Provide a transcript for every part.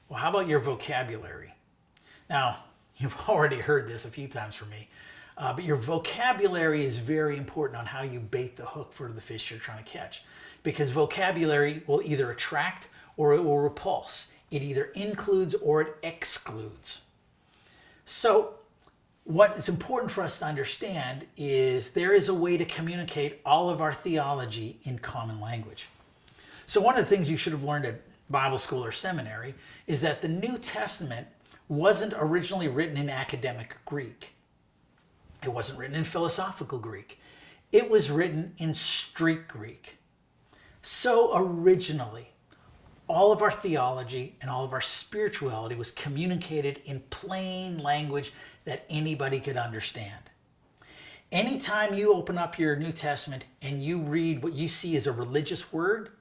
Well, how about your vocabulary? Now, you've already heard this a few times from me, but your vocabulary is very important on how you bait the hook for the fish you're trying to catch. Because vocabulary will either attract or it will repulse. It either includes or it excludes. So what is important for us to understand is there is a way to communicate all of our theology in common language. So one of the things you should have learned at Bible school or seminary is that the New Testament wasn't originally written in academic Greek. It wasn't written in philosophical Greek. It was written in street Greek. So originally, all of our theology and all of our spirituality was communicated in plain language that anybody could understand. Anytime you open up your New Testament and you read what you see as a religious word,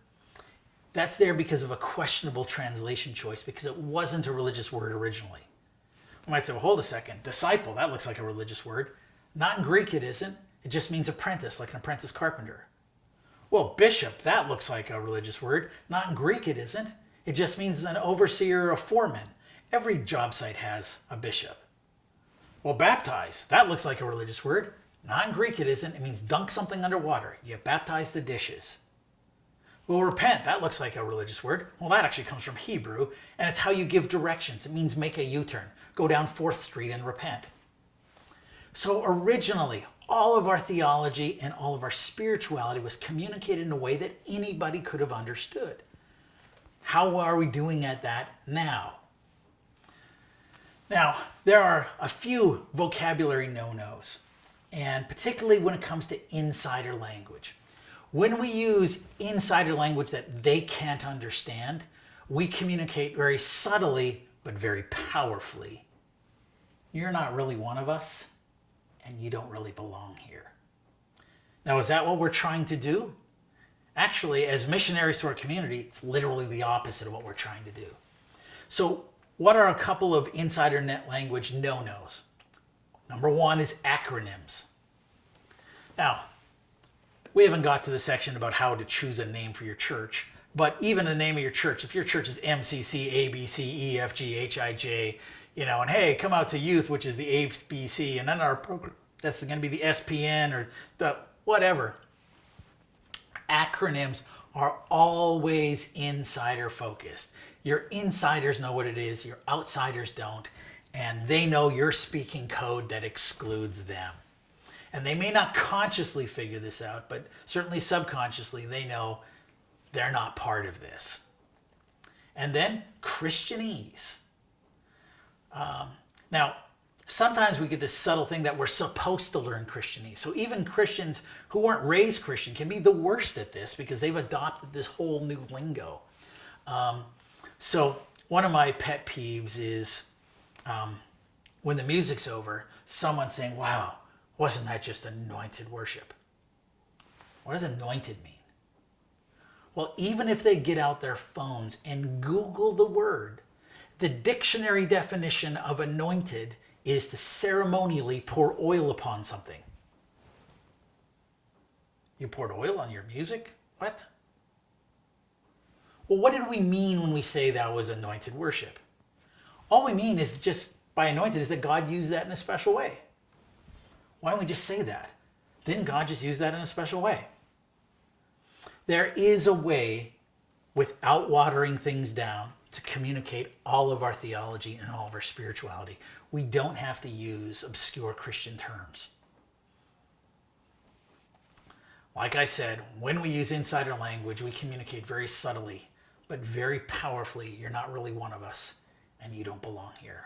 that's there because of a questionable translation choice, because it wasn't a religious word originally. You might say, well, hold a second. Disciple, that looks like a religious word. Not in Greek it isn't. It just means apprentice, like an apprentice carpenter. Well, bishop, that looks like a religious word. Not in Greek it isn't. It just means an overseer or a foreman. Every job site has a bishop. Well, baptize, that looks like a religious word. Not in Greek it isn't. It means dunk something underwater. You baptize the dishes. Well, repent, that looks like a religious word. Well, that actually comes from Hebrew, and it's how you give directions. It means make a U-turn. Go down 4th Street and repent. So originally, all of our theology and all of our spirituality was communicated in a way that anybody could have understood. How are we doing at that now? Now, there are a few vocabulary no-nos, and particularly when it comes to insider language. When we use insider language that they can't understand, we communicate very subtly but very powerfully. You're not really one of us, and you don't really belong here. Now, is that what we're trying to do? Actually, as missionaries to our community, it's literally the opposite of what we're trying to do. So what are a couple of insider net language no-nos? Number one is acronyms. Now, we haven't got to the section about how to choose a name for your church, but even the name of your church, if your church is MCC, ABC, EFG, HIJ, and hey, come out to youth, which is the ABC, and then our program, that's going to be the SPN or the whatever. Acronyms are always insider focused. Your insiders know what it is, your outsiders don't, and they know your speaking code that excludes them. And they may not consciously figure this out, but certainly subconsciously they know they're not part of this. And then Christianese. Now, sometimes we get this subtle thing that we're supposed to learn Christianese. So even Christians who weren't raised Christian can be the worst at this because they've adopted this whole new lingo. So one of my pet peeves is when the music's over, someone saying, wow, wasn't that just anointed worship? What does anointed mean? Well, even if they get out their phones and Google the word, the dictionary definition of anointed is to ceremonially pour oil upon something. You poured oil on your music? What? Well, what did we mean when we say that was anointed worship? All we mean is just by anointed is that God used that in a special way. Why don't we just say that? Didn't God just use that in a special way? There is a way, without watering things down, to communicate all of our theology and all of our spirituality. We don't have to use obscure Christian terms. Like I said, when we use insider language, we communicate very subtly, but very powerfully. You're not really one of us, and you don't belong here.